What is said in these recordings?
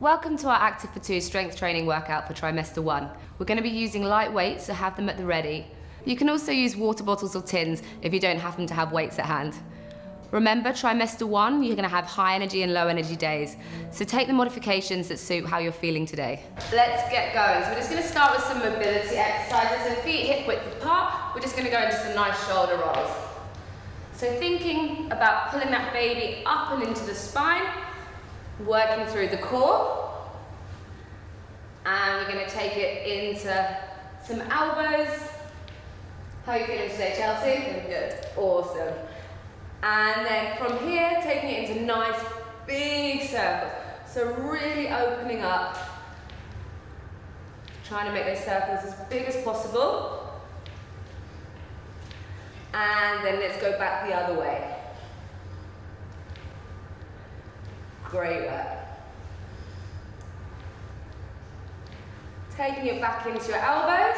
Welcome to our Active for 2 strength training workout for trimester 1. We're going to be using light weights, so have them at the ready. You can also use water bottles or tins if you don't happen to have weights at hand. Remember, trimester 1, you're going to have high energy and low energy days, so take the modifications that suit how you're feeling today. Let's get going. So we're just going to start with some mobility exercises. So feet hip width apart, we're just going to go into some nice shoulder rolls. So thinking about pulling that baby up and into the spine, working through the core, and we're going to take it into some elbows. How are you feeling today, Chelsea? Feeling good. Awesome. And then from here, taking it into nice big circles. So really opening up, trying to make those circles as big as possible. And then let's go back the other way. Great work. Taking it back into your elbows.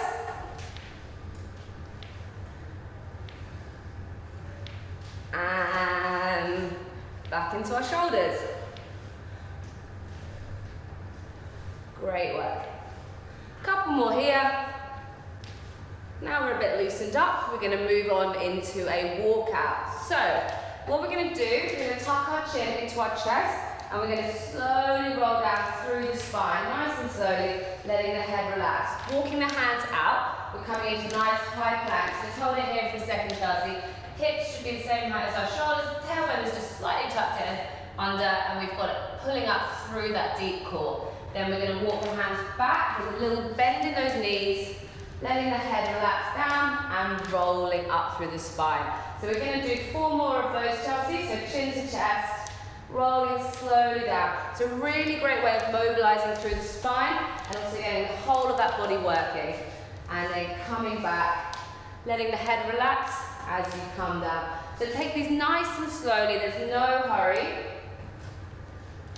And back into our shoulders. Great work. Couple more here. Now we're a bit loosened up. We're going to move on into a walkout. So, what we're going to do, we're going to tuck our chin into our chest. And we're going to slowly roll down through the spine, nice and slowly, letting the head relax. Walking the hands out, we're coming into nice high plank. So just hold it here for a second, Chelsea. Hips should be the same height as our shoulders. Tailbone is just slightly tucked in under, and we've got it pulling up through that deep core. Then we're going to walk the hands back with a little bend in those knees, letting the head relax down and rolling up through the spine. So we're going to do 4 more of those, Chelsea. So chin to chest. Rolling slowly down. It's a really great way of mobilizing through the spine and also getting the whole of that body working. And then coming back, letting the head relax as you come down. So take these nice and slowly, there's no hurry.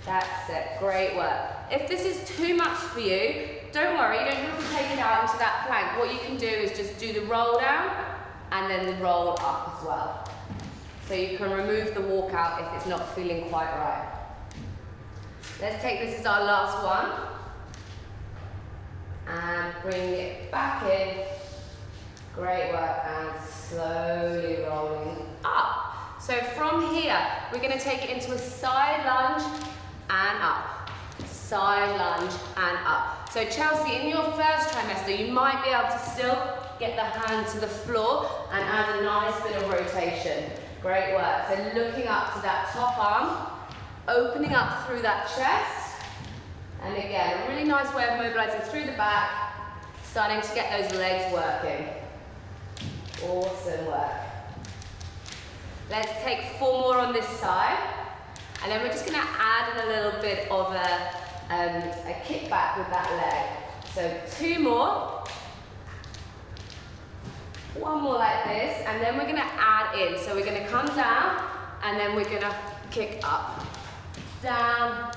That's it, great work. If this is too much for you, don't worry, you don't have to take it out into that plank. What you can do is just do the roll down and then the roll up as well. So you can remove the walkout if it's not feeling quite right. Let's take this as our last one. And bring it back in. Great work, and slowly rolling up. So from here, we're going to take it into a side lunge and up. Side lunge and up. So Chelsea, in your first trimester, you might be able to still get the hand to the floor and add a nice bit of rotation. Great work. So looking up to that top arm, opening up through that chest. And again, a really nice way of mobilizing through the back, starting to get those legs working. Awesome work. Let's take 4 more on this side. And then we're just going to add in a little bit of a kickback with that leg. So 2 more. 1 more like this, and then we're going to add in. So we're going to come down, and then we're going to kick up. Down,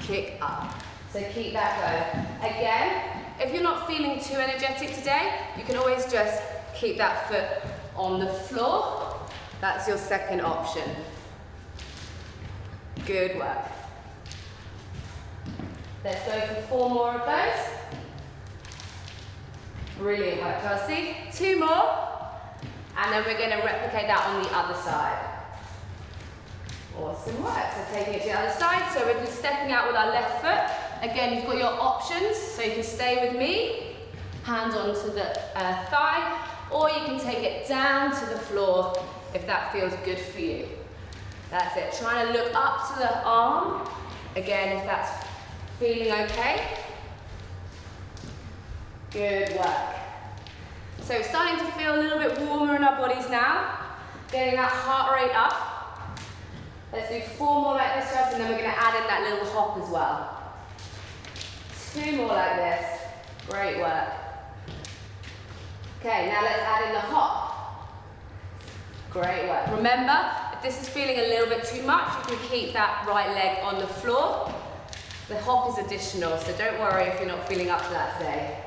kick up. So keep that going. Again, if you're not feeling too energetic today, you can always just keep that foot on the floor. That's your second option. Good work. Let's go for 4 more of those. Brilliant work, Chelsea. 2 more, and then we're going to replicate that on the other side. Awesome work. So taking it to the other side, so we're just stepping out with our left foot. Again, you've got your options, so you can stay with me, hands onto the thigh, or you can take it down to the floor if that feels good for you. That's it. Trying to look up to the arm, again, if that's feeling okay. Good work. So starting to feel a little bit warmer in our bodies now. Getting that heart rate up. Let's do 4 more like this first, and then we're going to add in that little hop as well. 2 more like this. Great work. Okay, now let's add in the hop. Great work. Remember, if this is feeling a little bit too much, you can keep that right leg on the floor. The hop is additional, so don't worry if you're not feeling up to that today.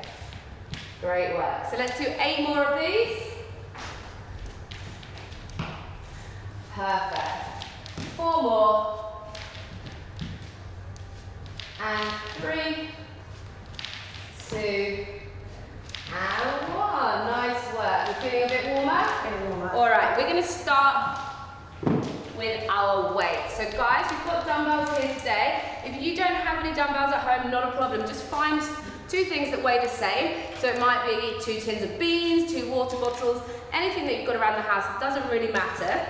Great work. So let's do 8 more of these. Perfect. 4 more. And feeling a bit warmer? Feeling warmer. All right, we're gonna start with our weights. So guys, we've got dumbbells here today. If you don't have any dumbbells at home, not a problem. Just find 2 things that weigh the same. So it might be 2 tins of beans, 2 water bottles, anything that you've got around the house. It doesn't really matter.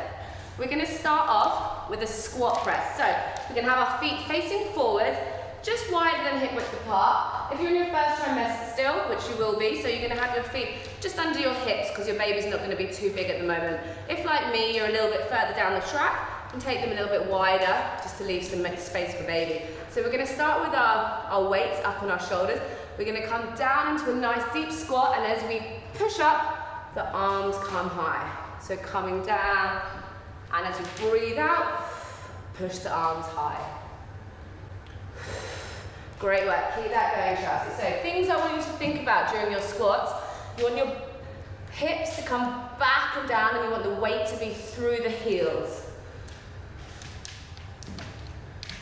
We're gonna start off with a squat press. So we're gonna have our feet facing forward, just wider than hip width apart. If you're in your first trimester still, which you will be, so you're gonna have your feet just under your hips because your baby's not gonna be too big at the moment. If, like me, you're a little bit further down the track, and take them a little bit wider just to leave some space for baby. So we're gonna start with our weights up on our shoulders. We're gonna come down into a nice deep squat, and as we push up, the arms come high. So coming down, and as we breathe out, push the arms high. Great work, keep that going, Chelsea. So things I want you to think about during your squats, you want your hips to come back and down, and you want the weight to be through the heels.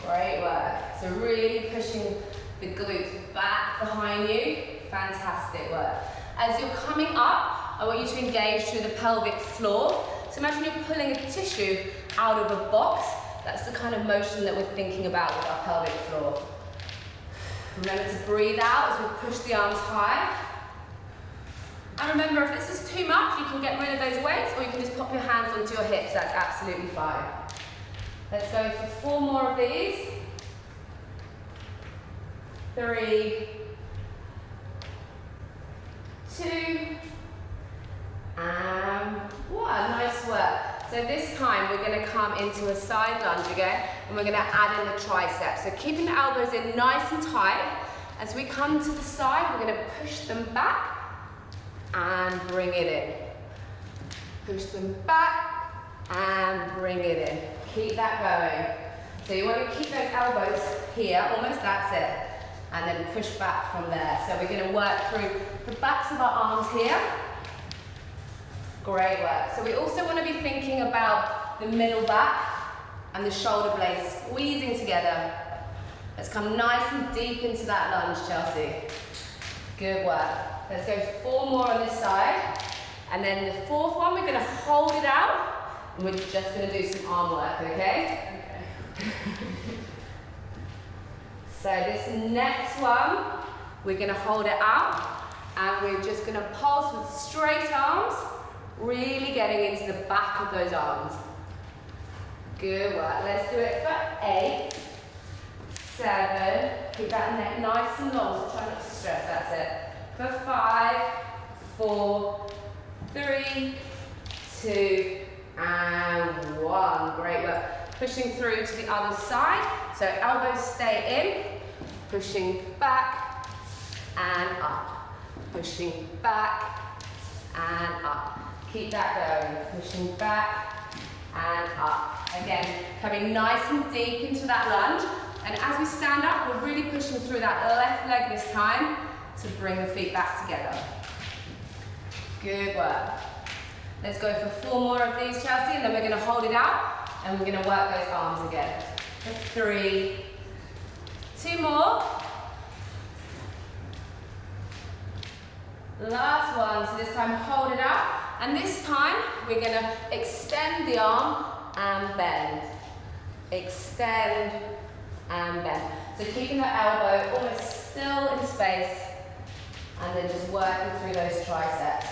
Great work. So really pushing the glutes back behind you. Fantastic work. As you're coming up, I want you to engage through the pelvic floor. So imagine you're pulling a tissue out of a box. That's the kind of motion that we're thinking about with our pelvic floor. Remember to breathe out as we push the arms high. And remember, if this is too much, you can get rid of those weights, or you can just pop your hands onto your hips. That's absolutely fine. Let's go for 4 more of these. 3, 2, and 1. Nice work. So this time we're going to come into a side lunge again, and we're going to add in the triceps. So keeping the elbows in nice and tight. As we come to the side, we're going to push them back and bring it in. Push them back and bring it in. Keep that going. So you want to keep those elbows here, almost, that's it. And then push back from there. So we're going to work through the backs of our arms here. Great work. So we also want to be thinking about the middle back and the shoulder blades squeezing together. Let's come nice and deep into that lunge, Chelsea. Good work. Let's go 4 more on this side. And then the 4th one, we're going to hold it out. And we're just going to do some arm work, okay? Okay. So this next one, we're going to hold it out. And we're just going to pulse with straight arms, really getting into the back of those arms. Good work. Let's do it for 8, 7. Keep that neck nice and long, so try not to stress. That's it. For 5, 4, 3, 2, and 1. Great work. Pushing through to the other side. So elbows stay in. Pushing back and up. Pushing back and up. Keep that going. Pushing back and up. Again, coming nice and deep into that lunge. And as we stand up, we're really pushing through that left leg this time to bring the feet back together. Good work. Let's go for 4 more of these, Chelsea, and then we're going to hold it out and we're going to work those arms again. For 3, 2 more. Last one, so this time hold it out. And this time, we're going to extend the arm and bend. Extend and bend. So keeping the elbow almost still in space, and then just working through those triceps.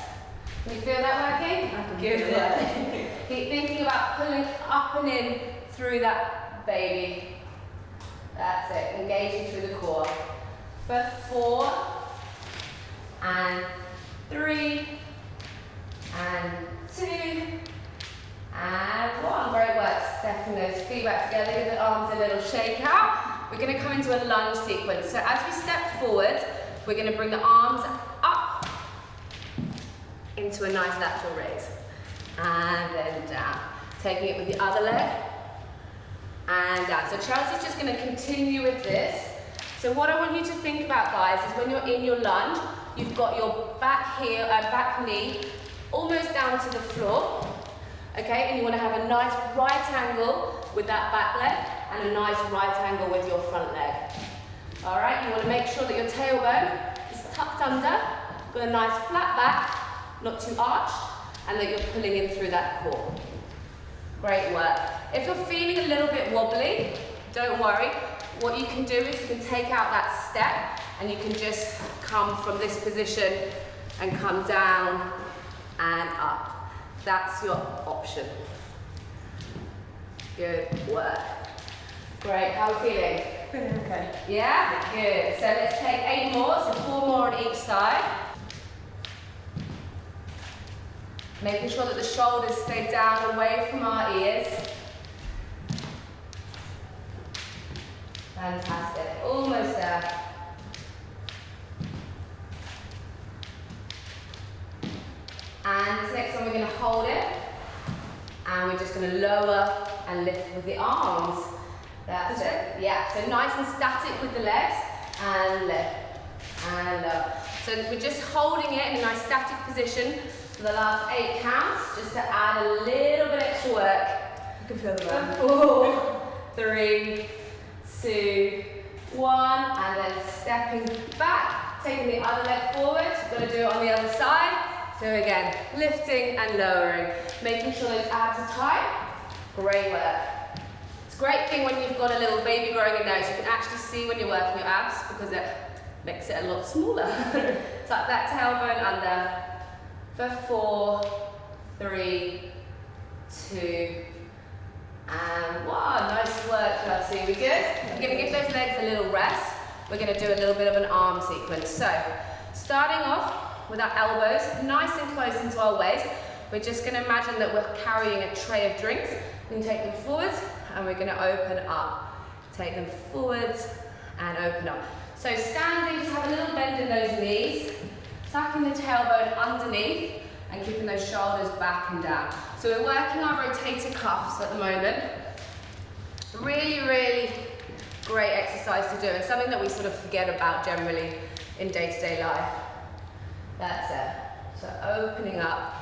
Can you feel that working? I can Good. feel it. Keep thinking about pulling up and in through that baby. That's it, engaging through the core. For 4, and 3, and 2, and 1. Great work. Stepping those feet back together, give the arms a little shake out. We're going to come into a lunge sequence. So as we step forward, we're going to bring the arms up into a nice lateral raise. And then down. Taking it with the other leg. And down. So Chelsea's just going to continue with this. So what I want you to think about, guys, is when you're in your lunge, you've got your back heel, back knee almost down to the floor. Okay, and you want to have a nice right angle with that back leg and a nice right angle with your front leg. All right, you want to make sure that your tailbone is tucked under, got a nice flat back, not too arched, and that you're pulling in through that core. Great work. If you're feeling a little bit wobbly, don't worry. What you can do is you can take out that step and you can just come from this position and come down and up. That's your option. Good work. Great, how are we feeling? Feeling okay. Yeah? Good. So let's take 8 more, so 4 more on each side. Making sure that the shoulders stay down away from our ears. Fantastic. Almost there. And this next one we're going to hold it. And we're just going to lower and lift with the arms. That's it. Yeah, so nice and static with the legs. And lift. And lower. So we're just holding it in a nice static position for the last 8 counts, just to add a little bit extra work. You can feel the run. 4, 3, 2, 1, and then stepping back, taking the other leg forward. We're going to do it on the other side. So again, lifting and lowering, making sure those abs are tight. Great work. It's a great thing when you've got a little baby growing in there, so you can actually see when you're working your abs because it makes it a lot smaller. Tuck that tailbone under. For 4, 3, 2, and 1. Nice work, Chelsea. We good? We're going to give those legs a little rest. We're going to do a little bit of an arm sequence. So, starting off with our elbows nice and close into our waist. We're just going to imagine that we're carrying a tray of drinks. We can take them forwards and we're going to open up. Take them forwards and open up. So standing, just have a little bend in those knees. Tucking the tailbone underneath and keeping those shoulders back and down. So we're working our rotator cuffs at the moment. Really, really great exercise to do and something that we sort of forget about generally in day-to-day life. That's it. So opening up.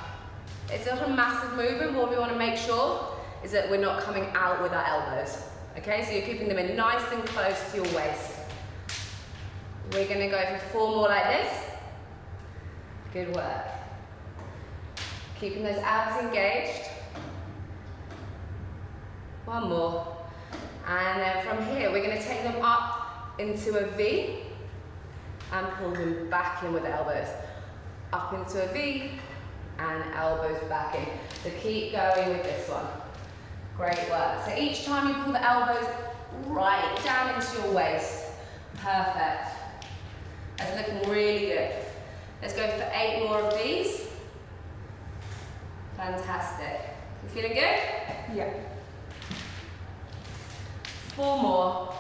It's not a massive movement, but what we want to make sure is that we're not coming out with our elbows. Okay, so you're keeping them in nice and close to your waist. We're going to go for 4 more like this. Good work. Keeping those abs engaged. 1 more. And then from here, we're going to take them up into a V and pull them back in with the elbows. Up into a V and elbows back in. So keep going with this one. Great work. So each time you pull the elbows right down into your waist. Perfect. That's looking really good. Let's go for 8 more of these. Fantastic. You feeling good? Yeah. 4 more.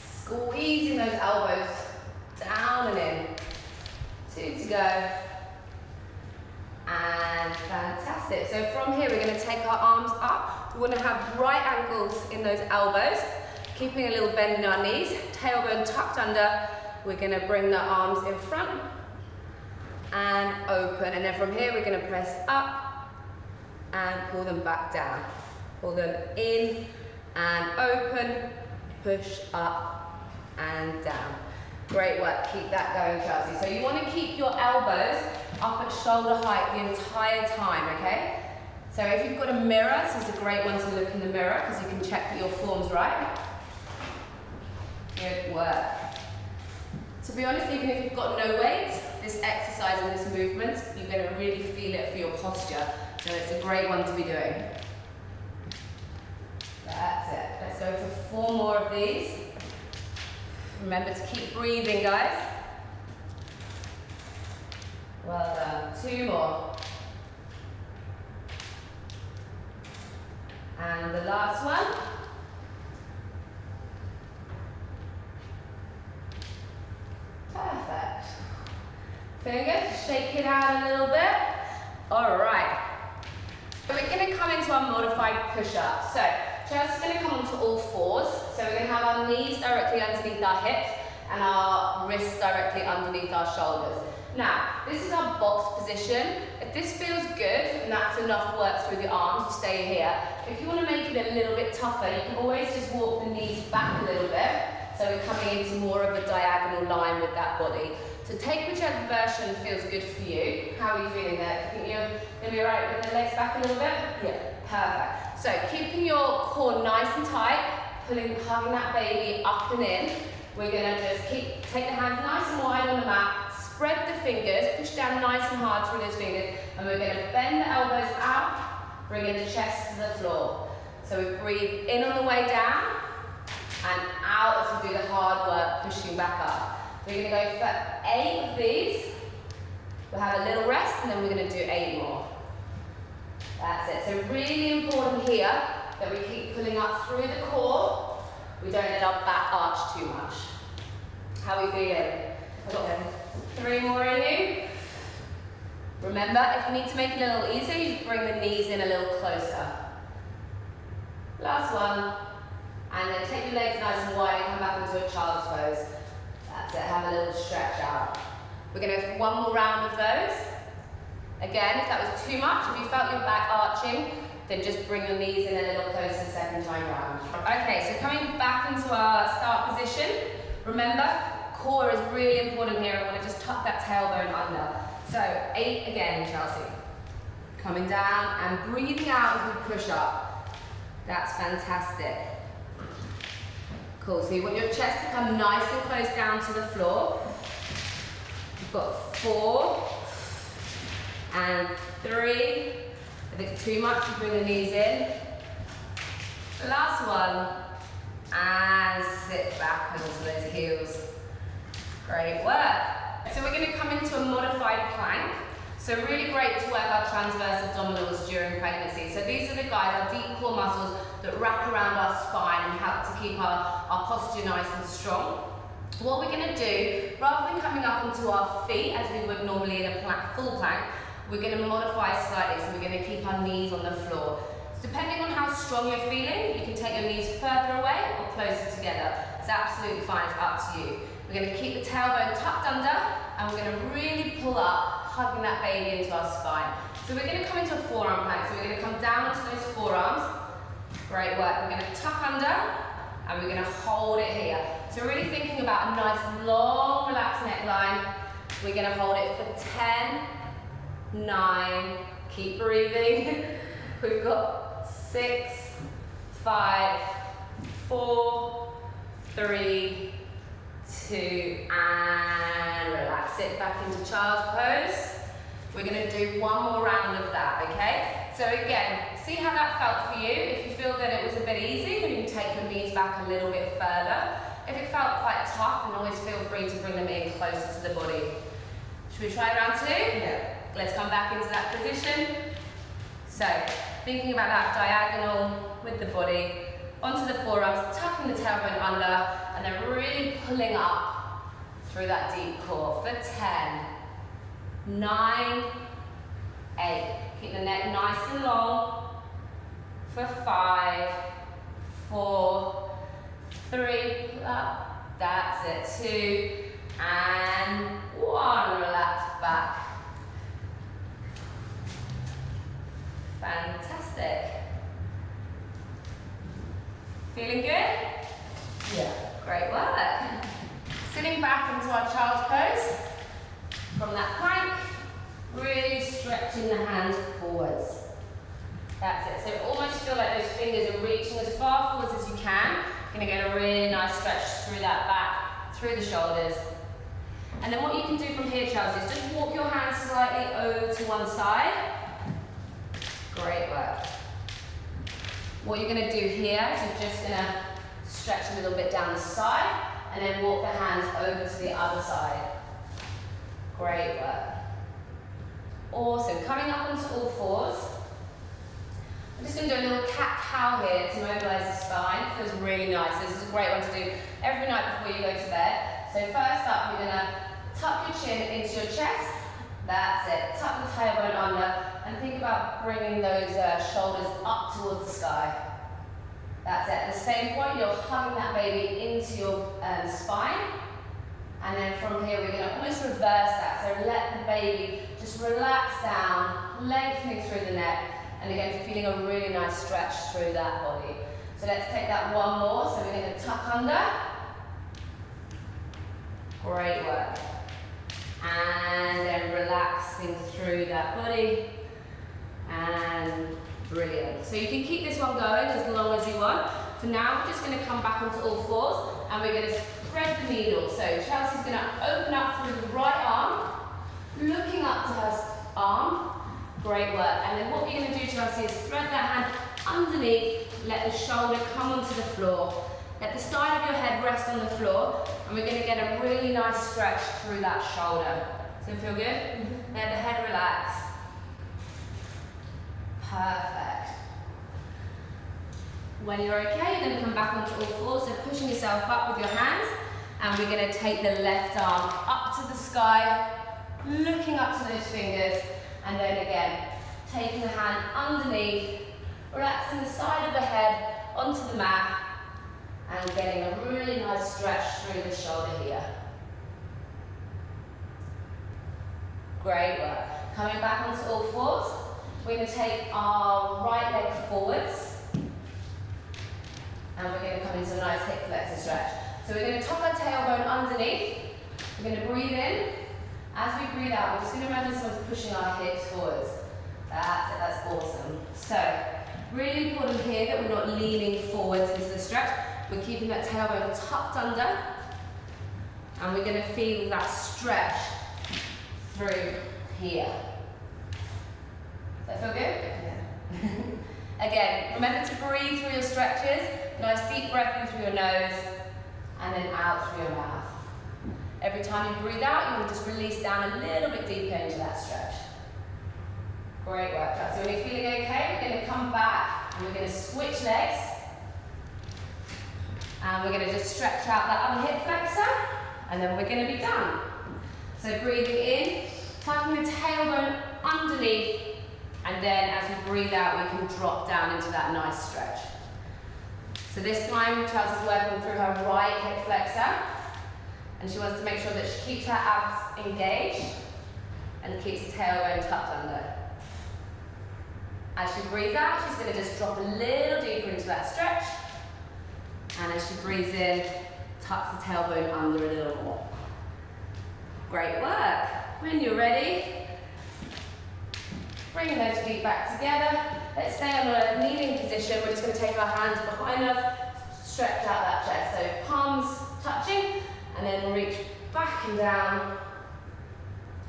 Squeezing those elbows down and in. 2 to go. And fantastic. So from here, we're going to take our arms up. We want to have right ankles in those elbows, keeping a little bend in our knees, tailbone tucked under. We're going to bring the arms in front and open. And then from here, we're going to press up and pull them back down. Pull them in and open, push up and down. Great work. Keep that going, Chelsea. So you want to keep your elbows up at shoulder height the entire time, okay? So if you've got a mirror, this is a great one to look in the mirror because you can check that your form's right. Good work. To be honest, even if you've got no weight, this exercise and this movement, you're going to really feel it for your posture. So it's a great one to be doing. That's it. Let's go for 4 more of these. Remember to keep breathing, guys. Well done. 2 more. And the last one. Perfect. Feeling good? Shake it out a little bit. All right. So we're going to come into our modified push-up. So Chelsea's going to come onto all 4s. So we're going to have our knees directly underneath our hips and our wrists directly underneath our shoulders. Now, this is our box position. If this feels good and that's enough work through the arms, you stay here. If you want to make it a little bit tougher, you can always just walk the knees back a little bit. So we're coming into more of a diagonal line with that body. So take whichever version feels good for you. How are you feeling there? Do you think you're going to be alright with the legs back a little bit? Yeah. Perfect. So keeping your core nice and tight, hugging that baby up and in. We're going to just take the hands nice and wide on the mat, spread the fingers, push down nice and hard through those fingers, and we're going to bend the elbows out, bringing the chest to the floor. So we breathe in on the way down, and out as we do the hard work, pushing back up. We're going to go for 8 of these. We'll have a little rest, and then we're going to do 8 more. That's it. So really important here that we keep pulling up through the core. We don't let our back arch too much. How are we feeling? Okay. 3 more in you. Remember, if you need to make it a little easier, you just bring the knees in a little closer. Last one. And then take your legs nice and wide and come back into a child's pose. That's it, have a little stretch out. We're going to have 1 more round of those. Again, if that was too much, if you felt your back arching, then just bring your knees in a little closer second time round. Okay, so coming back into our start position. Remember, core is really important here. I want to just tuck that tailbone under. So 8 again, Chelsea. Coming down and breathing out as we push up. That's fantastic. Cool, so you want your chest to come nice and close down to the floor. You've got 4 and 3. If it's too much, you bring the knees in. Last one, and sit back onto those heels. Great work. So we're going to come into a modified plank. So really great to work our transverse abdominals during pregnancy. So these are the guys, our deep core muscles that wrap around our spine and help to keep our posture nice and strong. What we're going to do, rather than coming up onto our feet as we would normally in a full plank, we're going to modify slightly, so we're going to keep our knees on the floor. So depending on how strong you're feeling, you can take your knees further away or closer together. It's absolutely fine, it's up to you. We're going to keep the tailbone tucked under, and we're going to really pull up, hugging that baby into our spine. So we're going to come into a forearm plank, so we're going to come down onto those forearms. Great work. We're going to tuck under, and we're going to hold it here. So we're really thinking about a nice, long, relaxed neckline. We're going to hold it for 10, 9, keep breathing. We've got 6, 5, 4, 3, 2, and relax. Sit back into child's pose. We're going to do 1 more round of that, okay? So again, see how that felt for you. If you feel that it was a bit easy, then you can take your knees back a little bit further. If it felt quite tough, then always feel free to bring them in closer to the body. Should we try round 2? Yeah. Let's come back into that position. So, thinking about that diagonal with the body, onto the forearms, tucking the tailbone under, and then really pulling up through that deep core for 10, 9, 8. Keep the neck nice and long for 5, 4, 3, pull up, that's it, 2, and 1, relax back. Fantastic. Feeling good? Yeah. Great work. Sitting back into our child's pose from that plank, really stretching the hands forwards. That's it. So almost feel like those fingers are reaching as far forwards as you can. You're going to get a really nice stretch through that back, through the shoulders. And then what you can do from here, Chelsea, is just walk your hands slightly over to one side. Great work. What you're going to do here is you're just going to stretch a little bit down the side and then walk the hands over to the other side. Great work. Awesome. Coming up onto all fours. I'm just going to do a little cat-cow here to mobilize the spine. It feels really nice. This is a great one to do every night before you go to bed. So first up, you're going to tuck your chin into your chest. That's it. Tuck the tailbone under and think about bringing those shoulders up towards the sky. That's it. At the same point, you're hugging that baby into your spine. And then from here, we're going to almost reverse that. So let the baby just relax down, lengthening through the neck. And again, feeling a really nice stretch through that body. So let's take that 1 more. So we're going to tuck under. Great work. And then relaxing through that body. And brilliant. So you can keep this one going as long as you want. For now, we're just going to come back onto all fours and we're going to spread the needle. So Chelsea's going to open up through the right arm, looking up to her arm. Great work. And then what we're going to do, Chelsea, is thread that hand underneath, let the shoulder come onto the floor. Let the side of your head rest on the floor, and we're going to get a really nice stretch through that shoulder. Does it feel good? Mm-hmm. Let the head relax. Perfect. When you're okay, you're going to come back onto all fours, so pushing yourself up with your hands, and we're going to take the left arm up to the sky, looking up to those fingers, and then again, taking the hand underneath, relaxing the side of the head onto the mat, and getting a really nice stretch through the shoulder here. Great work. Coming back onto all fours, we're going to take our right leg forwards, and we're going to come into a nice hip flexor stretch. So we're going to tuck our tailbone underneath, we're going to breathe in. As we breathe out, we're just going to imagine someone's pushing our hips forwards. That's it, that's awesome. So, really important here that we're not leaning forwards into the stretch. We're keeping that tailbone tucked under, and we're going to feel that stretch through here. Does that feel good? Yeah. Again, remember to breathe through your stretches. Nice deep breath in through your nose, and then out through your mouth. Every time you breathe out, you will just release down a little bit deeper into that stretch. Great work. So when you're feeling okay, we're going to come back and we're going to switch legs. And we're going to just stretch out that other hip flexor, and then we're going to be done. So breathing in, tucking the tailbone underneath, and then as we breathe out, we can drop down into that nice stretch. So this time, Chelsea's working through her right hip flexor, and she wants to make sure that she keeps her abs engaged and keeps the tailbone tucked under. As she breathes out, she's going to just drop a little deeper into that stretch. And as she breathes in, tucks the tailbone under a little more. Great work. When you're ready, bring those feet back together. Let's stay on a kneeling position. We're just going to take our hands behind us, stretch out that chest. So palms touching, and then reach back and down.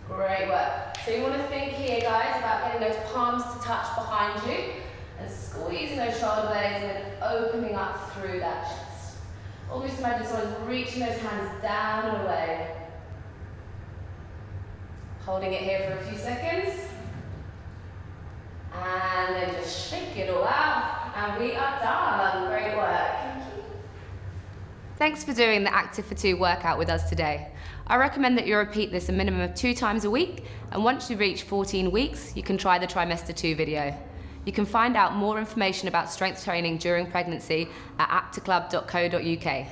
Great work. So you want to think here, guys, about getting those palms to touch behind you and squeezing those shoulder blades and then opening up through that chest. Almost imagine someone's reaching those hands down and away. Holding it here for a few seconds. And then just shake it all out. And we are done. Great work. Thank you. Thanks for doing the Active for 2 workout with us today. I recommend that you repeat this a minimum of 2 times a week, and once you reach 14 weeks, you can try the trimester 2 video. You can find out more information about strength training during pregnancy at aptoclub.co.uk.